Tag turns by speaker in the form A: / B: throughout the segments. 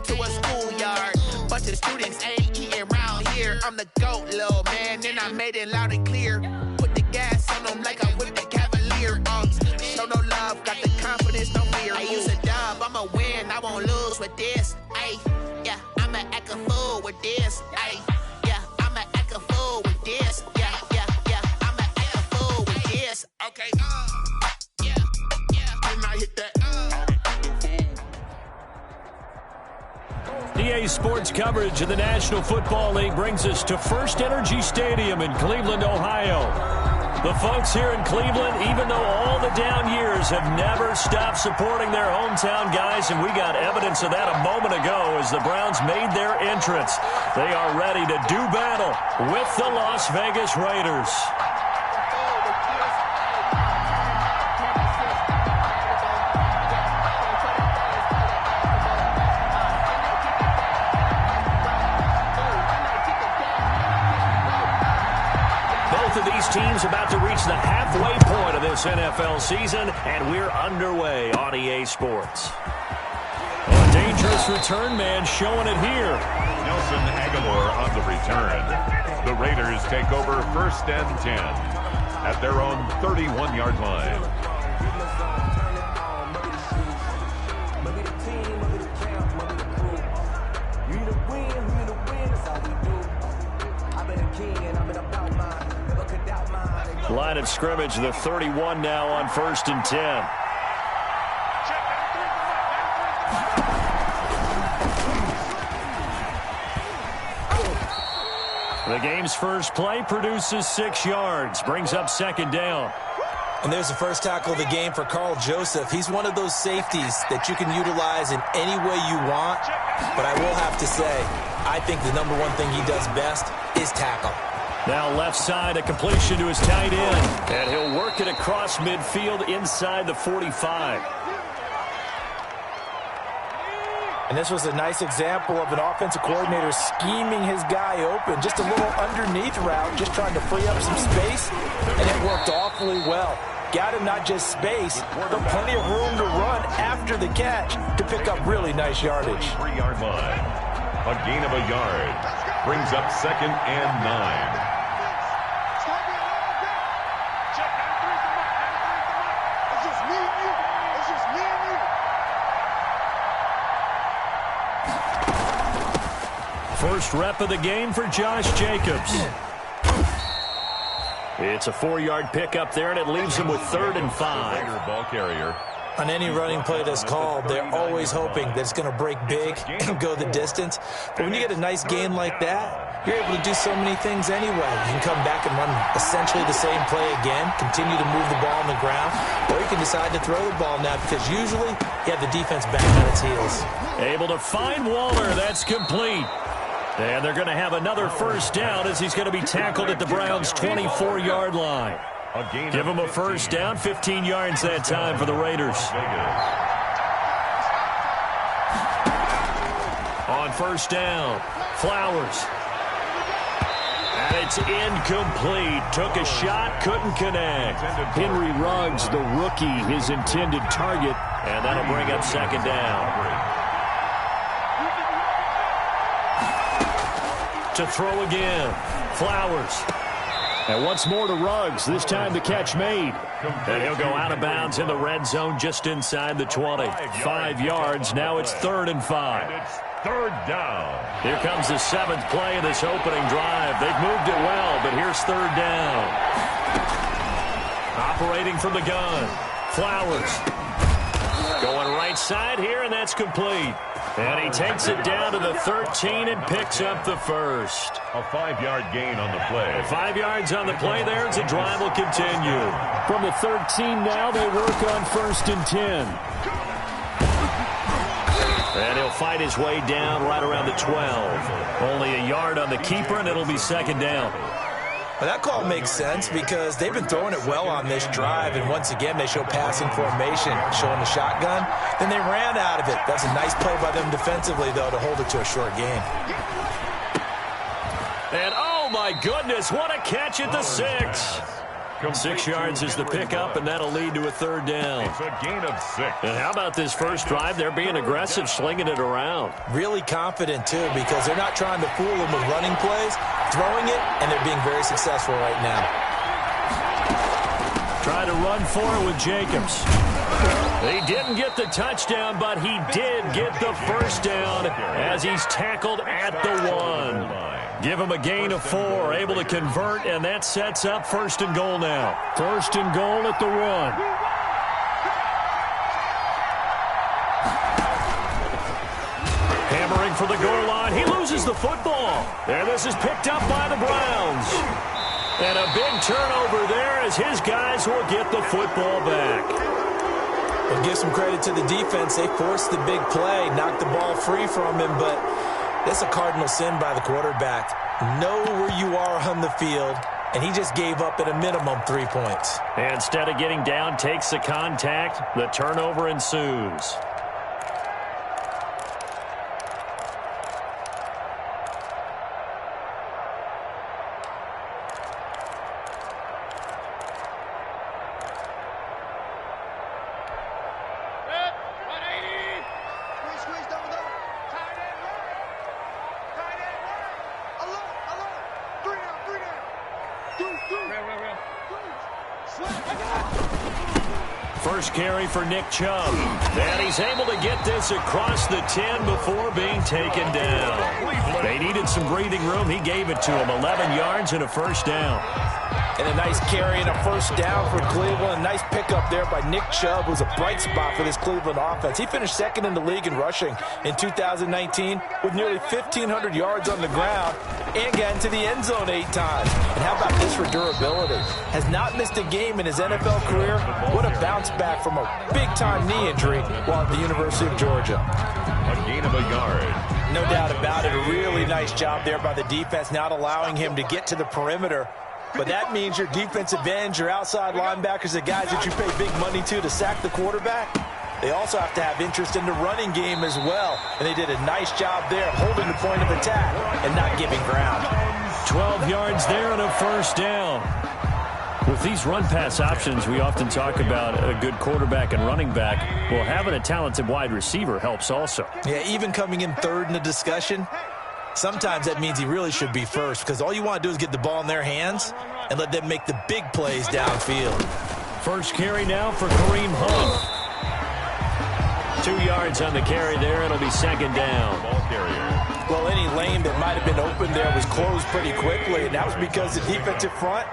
A: to a schoolyard. Bunch of students ain't eating round here. I'm the GOAT, little man, and I made it loud and clear. Put the gas on them like I whipped the Cavalier. Show no love, got the confidence, no fear. I use a dub, I'ma win, I won't lose with this. Ay, yeah, I'ma act a fool with this. Ay, yeah, I'ma act a fool with this. Yeah, yeah, yeah, I'ma act a fool with this. Okay, yeah, yeah, and I hit that.
B: EA Sports coverage of the National Football League brings us to First Energy Stadium in Cleveland, Ohio. The folks here in Cleveland, even though all the down years, have never stopped supporting their hometown guys, and we got evidence of that a moment ago as the Browns made their entrance. They are ready to do battle with the Las Vegas Raiders. Teams about to reach the halfway point of this NFL season, and we're underway on EA Sports. A dangerous return man showing it here.
C: Nelson Aguilar on the return. The Raiders take over 1st and 10 at their own 31-yard line.
B: Line of scrimmage, the 31 now on 1st and 10. The game's first play produces 6 yards, brings up 2nd down.
D: And there's the first tackle of the game for Carl Joseph. He's one of those safeties that you can utilize in any way you want. But I will have to say, I think the number one thing he does best is tackle.
B: Now left side, a completion to his tight end. And he'll work it across midfield inside the 45.
D: And this was a nice example of an offensive coordinator scheming his guy open. Just a little underneath route, just trying to free up some space. And it worked awfully well. Got him not just space, but plenty of room to run after the catch to pick up really nice yardage.
C: 3-yard line. A gain of a yard. Brings up 2nd and 9.
B: First rep of the game for Josh Jacobs. It's a 4-yard pickup there, and it leaves him with 3rd and 5.
C: Ball carrier.
D: On any running play that's called, they're always hoping that it's going to break big and go the distance. But when you get a nice gain like that, you're able to do so many things anyway. You can come back and run essentially the same play again, continue to move the ball on the ground, or you can decide to throw the ball now because usually you have the defense back on its heels.
B: Able to find Waller. That's complete. And they're going to have another first down as he's going to be tackled at the Browns' 24-yard line. Give him a first down, 15 yards that time for the Raiders. On first down, Flowers. And it's incomplete. Took a shot, couldn't connect. Henry Ruggs, the rookie, his intended target. And that'll bring up 2nd down. To throw again, Flowers. And once more to Ruggs, this time the catch made. And he'll go out of bounds in the red zone just inside the 20. 5 yards, now it's 3rd and 5.
C: It's 3rd down.
B: Here comes the 7th play of this opening drive. They've moved it well, but here's 3rd down. Operating from the gun, Flowers. Going right side here, and that's complete. And he takes it down to the 13 and picks up the first.
C: A 5-yard gain on the play.
B: 5 yards on the play there as the drive will continue. From the 13 now, they work on 1st and 10. And he'll fight his way down right around the 12. Only a yard on the keeper, and it'll be 2nd down.
D: Well, that call makes sense because they've been throwing it well on this drive, and once again they show passing formation, showing the shotgun. Then they ran out of it. That's a nice play by them defensively, though, to hold it to a short gain.
B: And, oh, my goodness, what a catch at the 6. 6 yards is the pickup, and that'll lead to a third down.
C: It's a gain of 6.
B: And how about this first drive? They're being aggressive, slinging it around.
D: Really confident, too, because they're not trying to fool them with running plays, throwing it, and they're being very successful right now.
B: Try to run for it with Jacobs. He didn't get the touchdown, but he did get the first down as he's tackled at the 1. Give him a gain of 4, able to convert, and that sets up 1st and goal now. 1st and goal at the 1. Hammering for the goal line. He loses the football. And this is picked up by the Browns. And a big turnover there as his guys will get the football back.
D: We'll give some credit to the defense. They forced the big play, knocked the ball free from him, but that's a cardinal sin by the quarterback. Know where you are on the field, and he just gave up at a minimum 3 points.
B: And instead of getting down, takes the contact. The turnover ensues. First carry for Nick Chubb. And he's able to get this across the 10 before being taken down. They needed some breathing room. He gave it to him. 11 yards and a first down.
D: And a nice carry and a first down for Cleveland. Nice pickup there by Nick Chubb, who's a bright spot for this Cleveland offense. He finished 2nd in the league in rushing in 2019 with nearly 1,500 yards on the ground and got into the end zone 8 times. And how about this for durability? Has not missed a game in his NFL career. What a bounce back from a big-time knee injury while at the University of Georgia.
C: A gain of a yard.
D: No doubt about it. A really nice job there by the defense, not allowing him to get to the perimeter. But that means your defensive ends, your outside linebackers, the guys that you pay big money to sack the quarterback, they also have to have interest in the running game as well. And they did a nice job there holding the point of attack and not giving ground.
B: 12 yards there and a first down. With these run-pass options, we often talk about a good quarterback and running back. Well, having a talented wide receiver helps also.
D: Yeah, even coming in 3rd in the discussion, sometimes that means he really should be first because all you want to do is get the ball in their hands and let them make the big plays downfield.
B: First carry now for Kareem Hunt. 2 yards on the carry there. It'll be 2nd down.
C: Ball carrier.
D: Well, any lane that might have been open there was closed pretty quickly, and that was because the defensive front,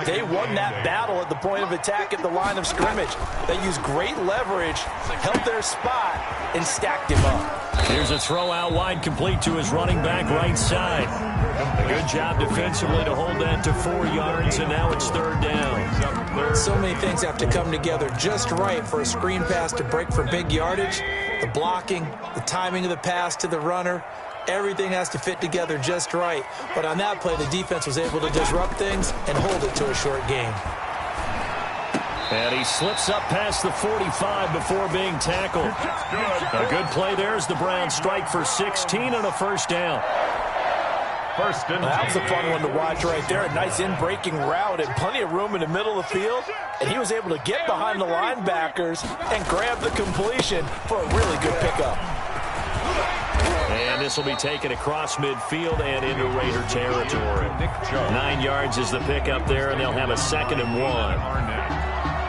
D: they won that battle at the point of attack at the line of scrimmage. They used great leverage, held their spot, and stacked him up.
B: Here's a throw out wide, complete to his running back right side. A good job defensively to hold that to 4 yards, and now it's 3rd down.
D: So many things have to come together just right for a screen pass to break for big yardage. The blocking, the timing of the pass to the runner, everything has to fit together just right. But on that play, the defense was able to disrupt things and hold it to a short gain.
B: And he slips up past the 45 before being tackled. A good play there as the Browns strike for 16 and a first down.
C: First and
D: that was a fun one to watch right there. A nice in-breaking route and plenty of room in the middle of the field. And he was able to get behind the linebackers and grab the completion for a really good pickup.
B: And this will be taken across midfield and into Raider territory. 9 yards is the pickup there, and they'll have a 2nd and 1.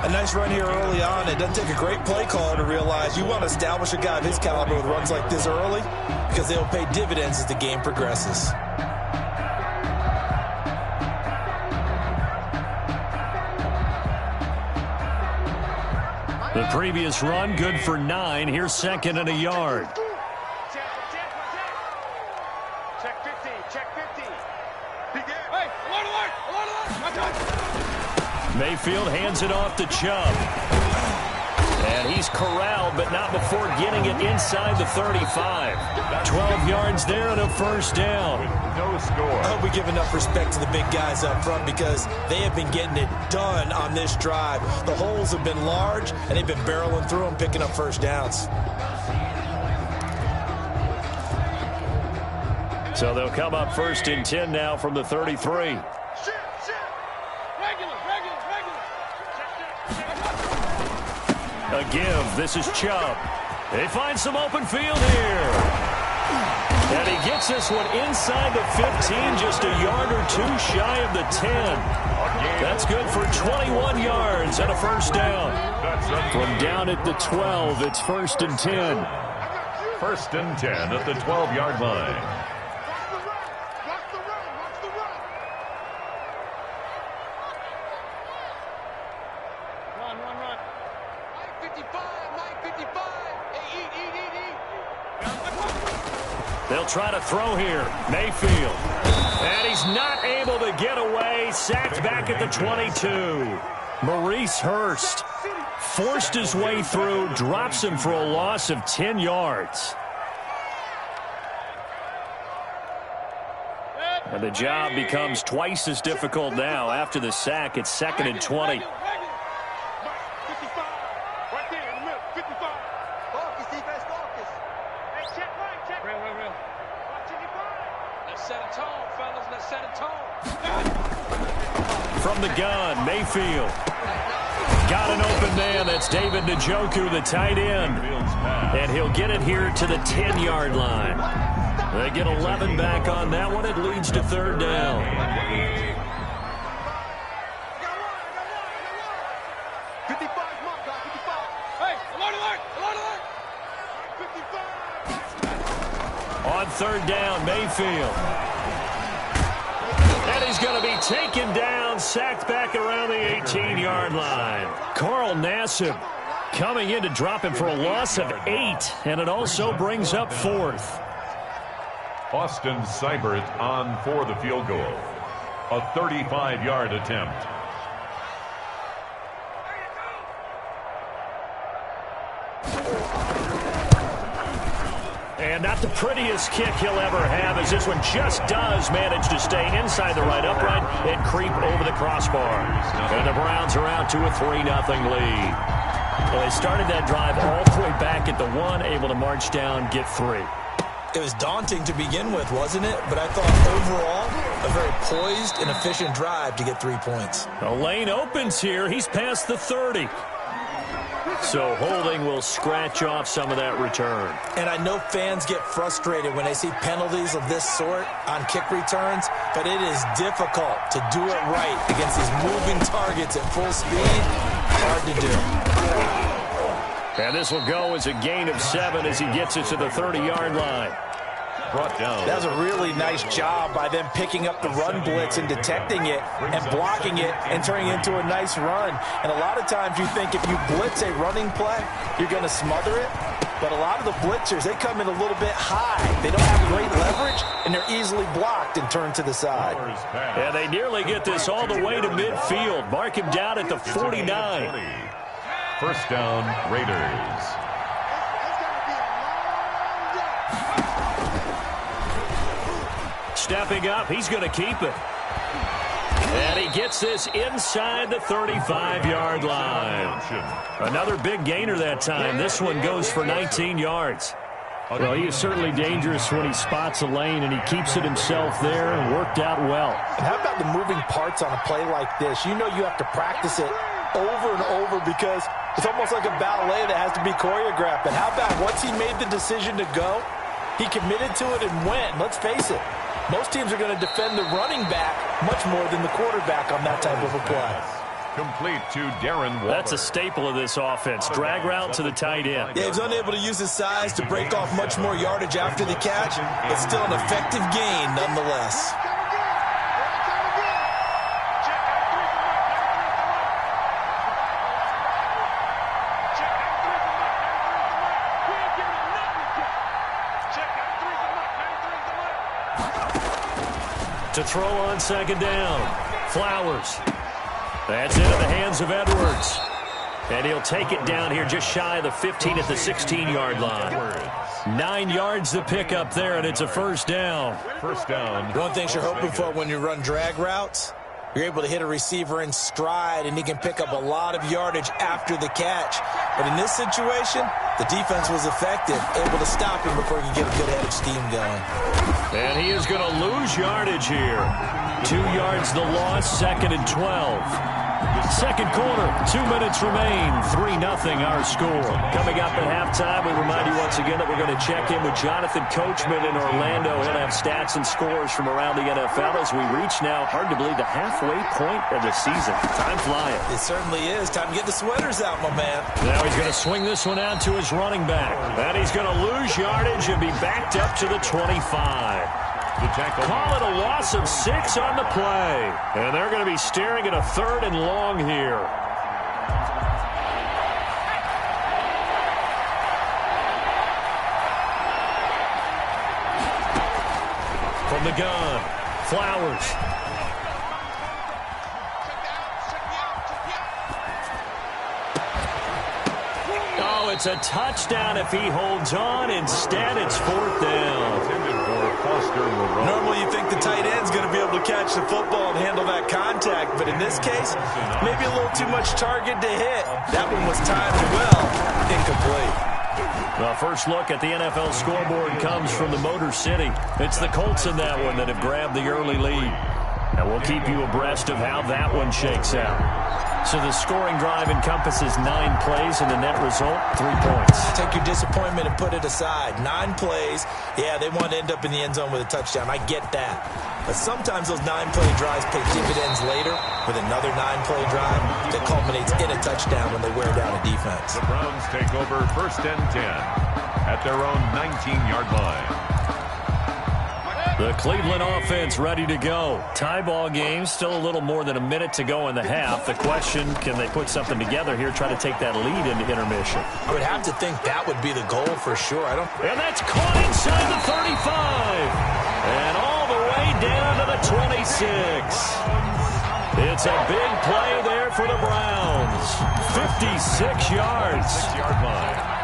D: A nice run here early on. It doesn't take a great play caller to realize you want to establish a guy of his caliber with runs like this early because they'll pay dividends as the game progresses.
B: The previous run, good for 9. Here's 2nd and a yard.
E: Check 50. Check 50. Hey,
B: Mayfield hands it off to Chubb. And he's corralled, but not before getting it inside the 35. 12 yards there and a first down.
C: No score.
D: I hope we give enough respect to the big guys up front because they have been getting it done on this drive. The holes have been large, and they've been barreling through them, picking up first downs.
B: So they'll come up 1st and 10 now from the 33.
E: Regular.
B: A give. This is Chubb. They find some open field here. And he gets this one inside the 15, just a yard or two shy of the 10. That's good for 21 yards and a first down. From down at the 12, it's 1st and 10.
C: 1st and 10 at the 12-yard line.
B: They'll try to throw here. Mayfield. And he's not able to get away. Sacked back at the 22. Maurice Hurst forced his way through, drops him for a loss of 10 yards. And the job becomes twice as difficult now. After the sack, it's 2nd and 20. From the gun, Mayfield. Got an open man. That's David Njoku, the tight end. And he'll get it here to the 10-yard line. They get 11 back on that one. It leads to 3rd down. On 3rd down, Mayfield. And he's going to be taken down, sacked back around the 18-yard line. Carl Nassib coming in to drop him for a loss of 8, and it also brings up 4th.
C: Austin Seibert on for the field goal. A 35-yard attempt.
B: And not the prettiest kick he'll ever have, as this one just does manage to stay inside the right upright and creep over the crossbar. And the Browns are out to a 3-0 lead. Well, they started that drive all the way back at the 1, able to march down, get 3.
D: It was daunting to begin with, wasn't it? But I thought overall, a very poised and efficient drive to get 3 points.
B: The lane opens here. He's past the 30. So holding will scratch off some of that return.
D: And I know fans get frustrated when they see penalties of this sort on kick returns, but it is difficult to do it right against these moving targets at full speed. Hard to do.
B: And this will go as a gain of 7 as he gets it to the 30-yard line.
C: Brought down.
D: That was a really nice job by them picking up the run blitz and detecting it and blocking it and turning it into a nice run. And a lot of times you think if you blitz a running play, you're going to smother it. But a lot of the blitzers, they come in a little bit high. They don't have great leverage, and they're easily blocked and turned to the side.
B: And they nearly get this all the way to midfield. Mark him down at the 49.
C: 1st down, Raiders.
B: Stepping up, he's going to keep it. And he gets this inside the 35-yard line. Another big gainer that time. This one goes for 19 yards. Well, he is certainly dangerous when he spots a lane, and he keeps it himself there and worked out well.
D: And how about the moving parts on a play like this? You know you have to practice it over and over because it's almost like a ballet that has to be choreographed. And how about once he made the decision to go, he committed to it and went. Let's face it, most teams are going to defend the running back much more than the quarterback on that type of a play.
C: Complete to Darren Waller.
B: That's a staple of this offense. Drag route to the tight end.
D: Yeah, he's unable to use his size to break off much more yardage after the catch, but still an effective gain nonetheless.
B: To throw on 2nd down. Flowers. That's into the hands of Edwards. And he'll take it down here just shy of the 15 at the 16-yard line. 9 yards to pick up there, and it's a 1st down.
C: 1st down.
D: One thing you're hoping for when you run drag routes, you're able to hit a receiver in stride, and he can pick up a lot of yardage after the catch. But in this situation, the defense was effective, able to stop him before he could get a good head of steam going.
B: And he is going to lose yardage here. 2 yards the loss, 2nd and 12. Second quarter, 2 minutes remain, 3-0 our score. Coming up at halftime, we remind you once again that we're going to check in with Jonathan Coachman in Orlando. He'll have stats and scores from around the NFL as we reach now, hard to believe, the halfway point of the season. Time flying.
D: It certainly is. Time to get the sweaters out, my man.
B: Now he's going to swing this one out to his running back. And he's going to lose yardage and be backed up to the 25. Call it a loss of 6 on the play. And they're going to be staring at a 3rd and long here. From the gun, Flowers. Oh, it's a touchdown if he holds on. Instead, it's 4th down.
D: Normally you think the tight end's going to be able to catch the football and handle that contact, but in this case, maybe a little too much target to hit. That one was timed well, incomplete.
B: The first look at the NFL scoreboard comes from the Motor City. It's the Colts in that one that have grabbed the early lead. And we'll keep you abreast of how that one shakes out. So the scoring drive encompasses 9 plays, and the net result, 3 points.
D: Take your disappointment and put it aside. 9 plays. Yeah, they want to end up in the end zone with a touchdown. I get that. But sometimes those 9-play drives pay dividends later with another 9-play drive that culminates in a touchdown when they wear down a defense.
C: The Browns take over 1st and 10 at their own 19-yard line.
B: The Cleveland offense ready to go. Tie ball game, still a little more than a minute to go in the half. The question, can they put something together here, try to take that lead into intermission?
D: I would have to think that would be the goal for sure.
B: And that's caught inside the 35. And all the way down to the 26. It's a big play there for the Browns. 56 yards.
C: 6-yard line.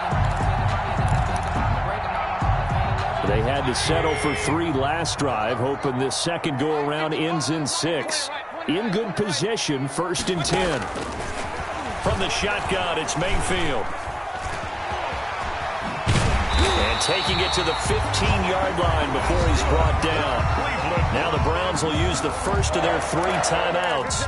B: They had to settle for 3 last drive, hoping this second go-around ends in 6. In good position, 1st and 10. From the shotgun, it's Mayfield. And taking it to the 15-yard line before he's brought down. Now the Browns will use the first of their 3 timeouts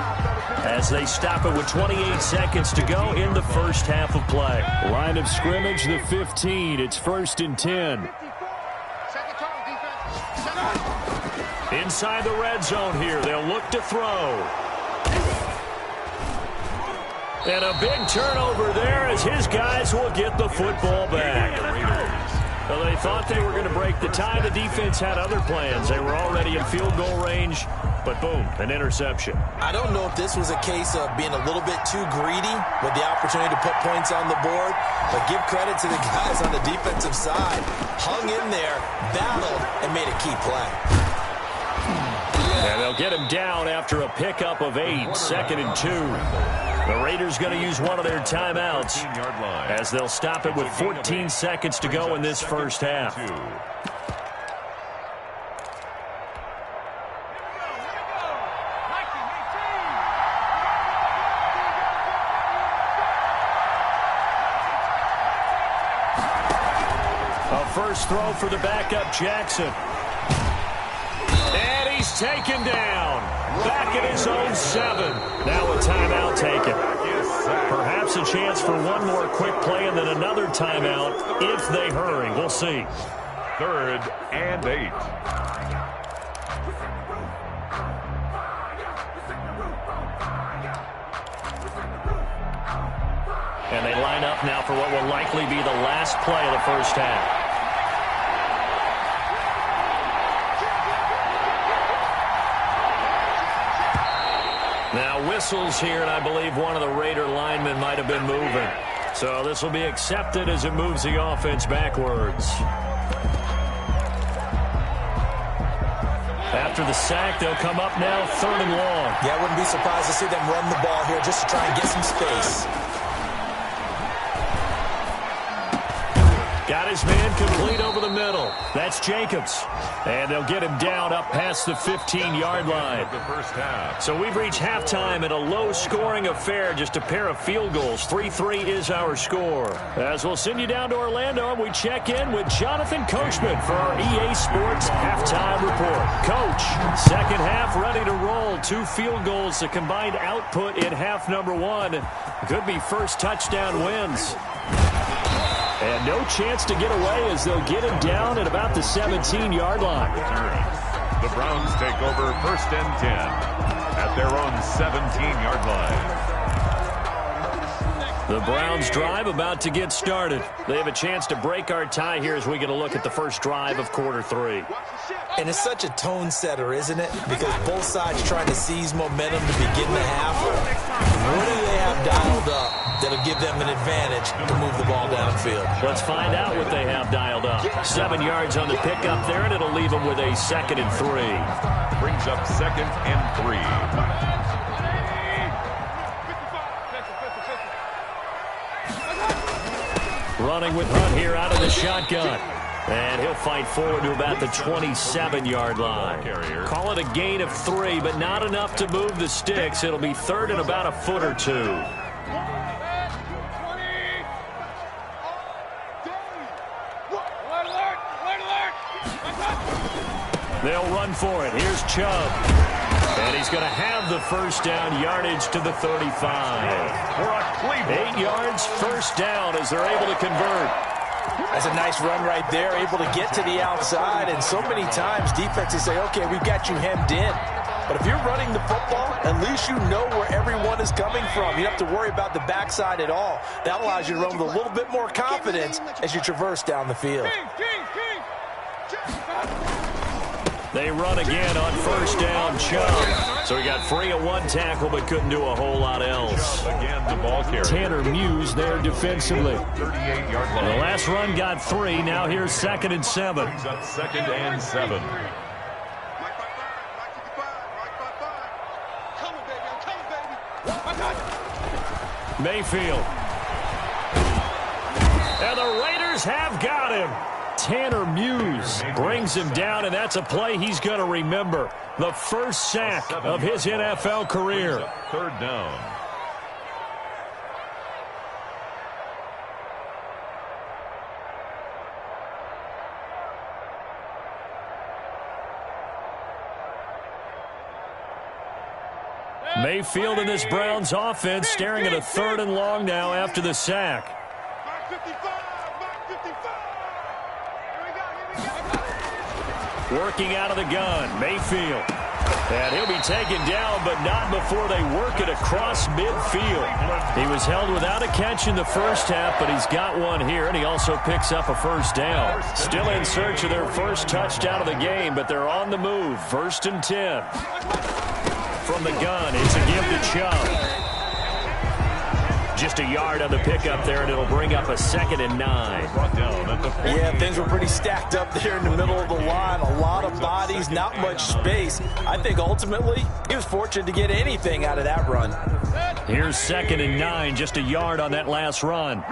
B: as they stop it with 28 seconds to go in the first half of play. Line of scrimmage, the 15. It's 1st and 10. Inside the red zone here, they'll look to throw. And a big turnover there as his guys will get the football back. Well, they thought they were going to break the tie. The defense had other plans. They were already in field goal range, but boom, an interception.
D: I don't know if this was a case of being a little bit too greedy with the opportunity to put points on the board, but give credit to the guys on the defensive side. Hung in there, battled, and made a key play.
B: And they'll get him down after a pickup of 8, 2nd and 2. The Raiders going to use one of their timeouts as they'll stop it with 14 seconds to go in this first half. A first throw for the backup Jackson. And he's taken down. Back at his own 7. Now a timeout taken. Perhaps a chance for one more quick play and then another timeout if they hurry. We'll see.
C: 3rd and 8.
B: And they line up now for what will likely be the last play of the first half. Now whistles here, and I believe one of the Raider linemen might have been moving. So this will be accepted as it moves the offense backwards. After the sack, they'll come up now 3rd and long.
D: Yeah, I wouldn't be surprised to see them run the ball here just to try and get some space.
B: Got this man complete over the middle. That's Jacobs. And they'll get him down up past the 15-yard line.
C: The first half.
B: So we've reached halftime in a low-scoring affair, just a pair of field goals. 3-3 is our score. As we'll send you down to Orlando, we check in with Jonathan Coachman for our EA Sports Halftime Report. Coach, second half ready to roll. 2 field goals, the combined output in half number 1. Could be first touchdown wins. And no chance to get away as they'll get him down at about the 17-yard line.
C: The Browns take over first and 10 at their own 17-yard line.
B: The Browns drive about to get started. They have a chance to break our tie here as we get a look at the first drive of quarter 3.
D: And it's such a tone setter, isn't it? Because both sides trying to seize momentum to begin the half. What do they have dialed up that'll give them an advantage to move the ball downfield?
B: Let's find out what they have dialed up. 7 yards on the pickup there, and it'll leave them with a 2nd and 3.
C: Brings up 2nd and 3.
B: Running with Hunt here out of the shotgun. And he'll fight forward to about the 27-yard line. Call it a gain of 3, but not enough to move the sticks. It'll be 3rd and about a foot or 2. They'll run for it. Here's Chubb. And he's going to have the first down, yardage to the 35. 8 yards, first down as they're able to convert.
D: That's a nice run right there, able to get to the outside. And so many times defenses say, okay, we've got you hemmed in. But if you're running the football, at least you know where everyone is coming from. You don't have to worry about the backside at all. That allows you to run with a little bit more confidence as you traverse down the field.
B: They run again on first down, Chubb. So he got free of 1 tackle but couldn't do a whole lot else.
C: Again, the ball carrier.
B: Tanner Muse there defensively.
C: 38-yard line.
B: The last run got 3. Now here's 2nd and 7.
C: Brings up 2nd and 7.
B: Mayfield. And the Raiders have got him. Tanner Muse brings him down, and that's a play he's going to remember. The first sack of his NFL career.
C: 3rd down.
B: Mayfield in this Browns offense staring at a 3rd and long now after the sack. Working out of the gun, Mayfield. And he'll be taken down, but not before they work it across midfield. He was held without a catch in the first half, but he's got one here, and he also picks up a first down. Still in search of their first touchdown of the game, but they're on the move. 1st and 10. From the gun, it's a give to Chubb. Just a yard on the pickup there, and it'll bring up a 2nd and 9.
D: Yeah, things were pretty stacked up there in the middle of the line. A lot of bodies, not much space. I think ultimately he was fortunate to get anything out of that run.
B: Here's 2nd and 9, just a yard on that last run.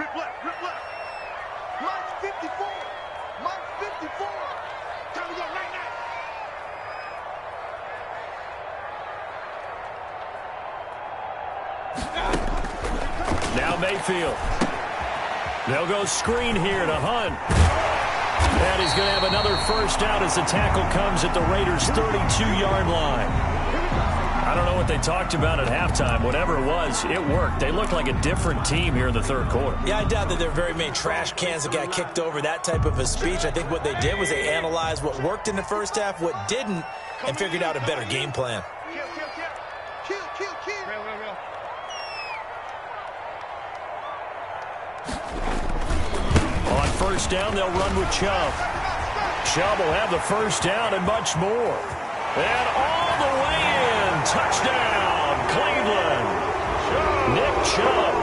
B: Now Mayfield. They'll go screen here to Hunt. And he's going to have another first down as the tackle comes at the Raiders' 32-yard line. I don't know what they talked about at halftime. Whatever it was, it worked. They looked like a different team here in the 3rd quarter.
D: Yeah, I doubt that there are very many trash cans that got kicked over, that type of a speech. I think what they did was they analyzed what worked in the first half, what didn't, and figured out a better game plan.
B: On first down, they'll run with Chubb. Chubb will have the first down and much more. And all the way in. Touchdown, Cleveland. Nick Chubb,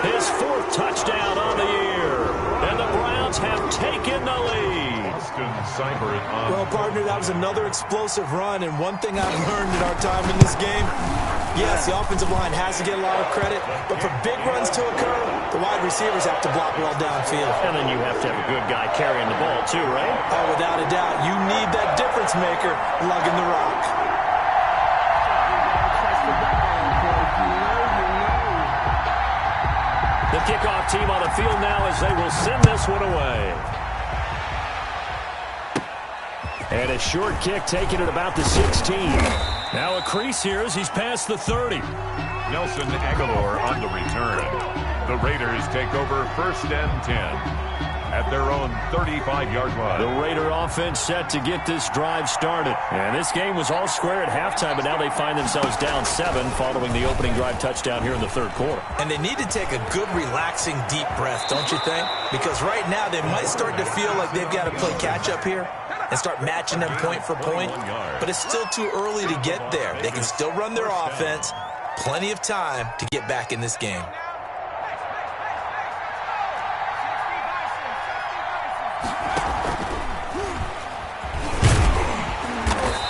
B: his 4th touchdown on the year. And the Browns have taken the lead.
D: Well, partner, that was another explosive run. And one thing I've learned in our time in this game, Yes, the offensive line has to get a lot of credit, but for big runs to occur, the wide receivers have to block well downfield.
B: And then you have to have a good guy carrying the ball too, right?
D: Oh, without a doubt, you need that difference maker lugging the rock.
B: The kickoff team on the field now as they will send this one away. And a short kick taken at about the 16. Now a crease here as he's past the 30.
C: Nelson Aguilar on the return. The Raiders take over 1st and 10 at their own 35-yard line.
B: The Raider offense set to get this drive started. And this game was all square at halftime, but now they find themselves down 7 following the opening drive touchdown here in the third quarter.
D: And they need to take a good, relaxing, deep breath, don't you think? Because right now they might start to feel like they've got to play catch-up here and start matching them point for point. But it's still too early to get there. They can still run their offense. Plenty of time to get back in this game.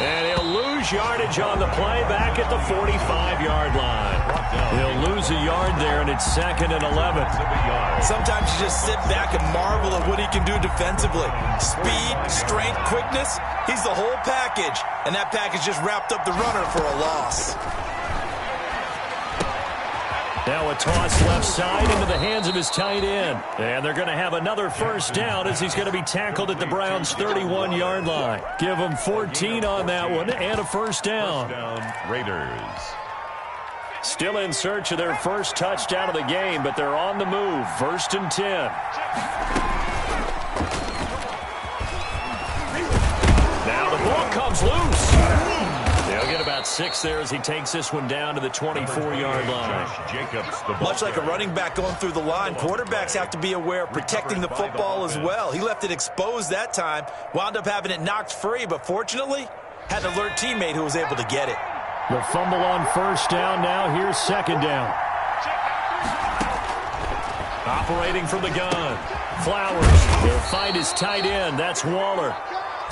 B: And he'll lose yardage on the play back at the 45-yard line. He'll lose a yard there, and it's 2nd and 11.
D: Sometimes you just sit back and marvel at what he can do defensively. Speed, strength, quickness, he's the whole package. And that package just wrapped up the runner for a loss.
B: Now a toss left side into the hands of his tight end. And they're going to have another first down as he's going to be tackled at the Browns' 31-yard line. Give him 14 on that one and a first down.
C: Raiders.
B: Still in search of their first touchdown of the game, but they're on the move. 1st and 10. Now the ball comes loose. They'll get about 6 there as he takes this one down to the 24-yard line.
D: Much like a running back going through the line, quarterbacks have to be aware of protecting the football as well. He left it exposed that time, wound up having it knocked free, but fortunately had an alert teammate who was able to get it.
B: The fumble on first down now. Here's 2nd down. Operating from the gun. Flowers will find his tight end. That's Waller.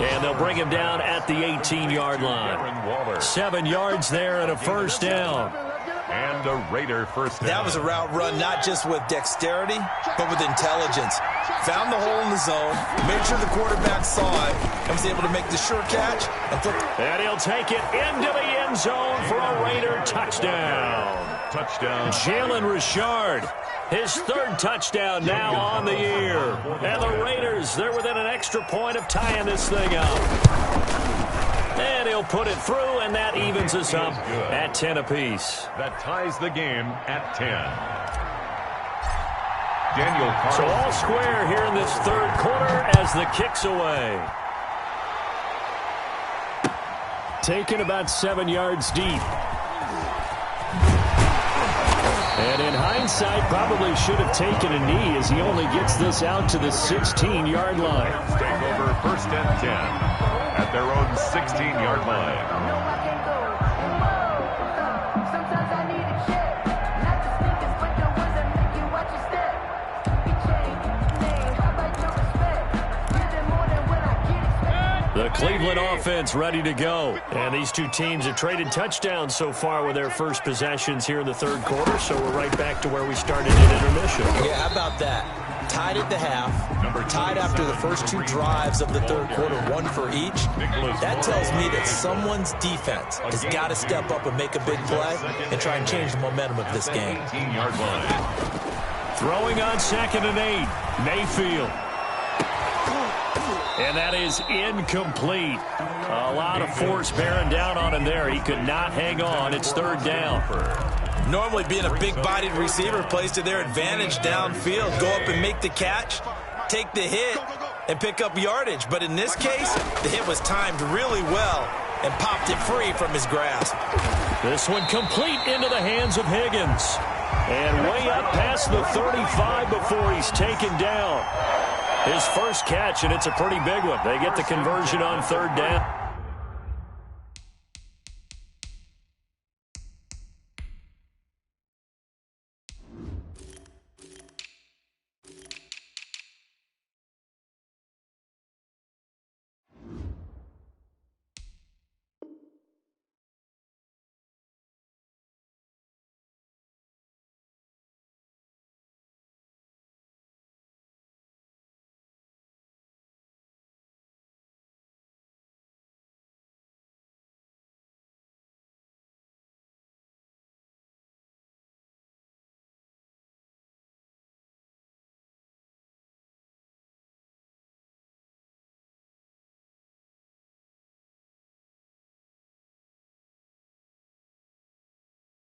B: And they'll bring him down at the 18-yard line. 7 yards there and a first down.
C: And a Raider first down.
D: That was a route run not just with dexterity, but with intelligence. Found the hole in the zone, made sure the quarterback saw it, and was able to make the sure catch.
B: And he'll take it into the end zone for a Raider touchdown.
C: Touchdown.
B: Jalen Richard. His 3rd touchdown now on the year. And the Raiders, they're within an extra point of tying this thing up. And he'll put it through, and that evens us up at 10 apiece.
C: That ties the game at 10. Daniel Carl.
B: So all square here in this third quarter as the kick's away. Taken about 7 yards deep. And in hindsight, probably should have taken a knee as he only gets this out to the 16-yard line.
C: Take over 1st and 10 at their own 16-yard line.
B: The Cleveland offense ready to go. And these two teams have traded touchdowns so far with their first possessions here in the third quarter, so we're right back to where we started in intermission.
D: Yeah, how about that? Tied at the half, tied after the first 2 drives of the third quarter, 1 for each. That tells me that someone's defense has got to step up and make a big play and try and change the momentum of this game.
B: Throwing on 2nd and 8, Mayfield. And that is incomplete. A lot of force bearing down on him there. He could not hang on. It's 3rd down.
D: Normally being a big-bodied receiver plays to their advantage downfield. Go up and make the catch, take the hit, and pick up yardage. But in this case, the hit was timed really well and popped it free from his grasp.
B: This one complete into the hands of Higgins. And way up past the 35 before he's taken down. His first catch, and it's a pretty big one. They get the conversion on 3rd down.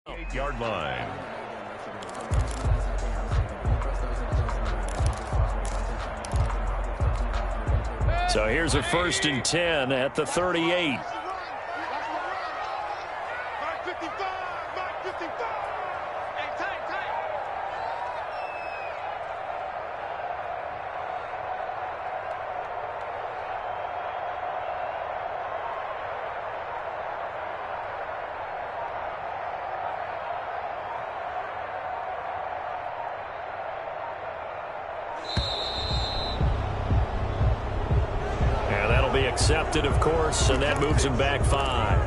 C: 8-yard line.
B: So here's a 1st and 10 at the 38. Accepted, of course, and that moves him back 5.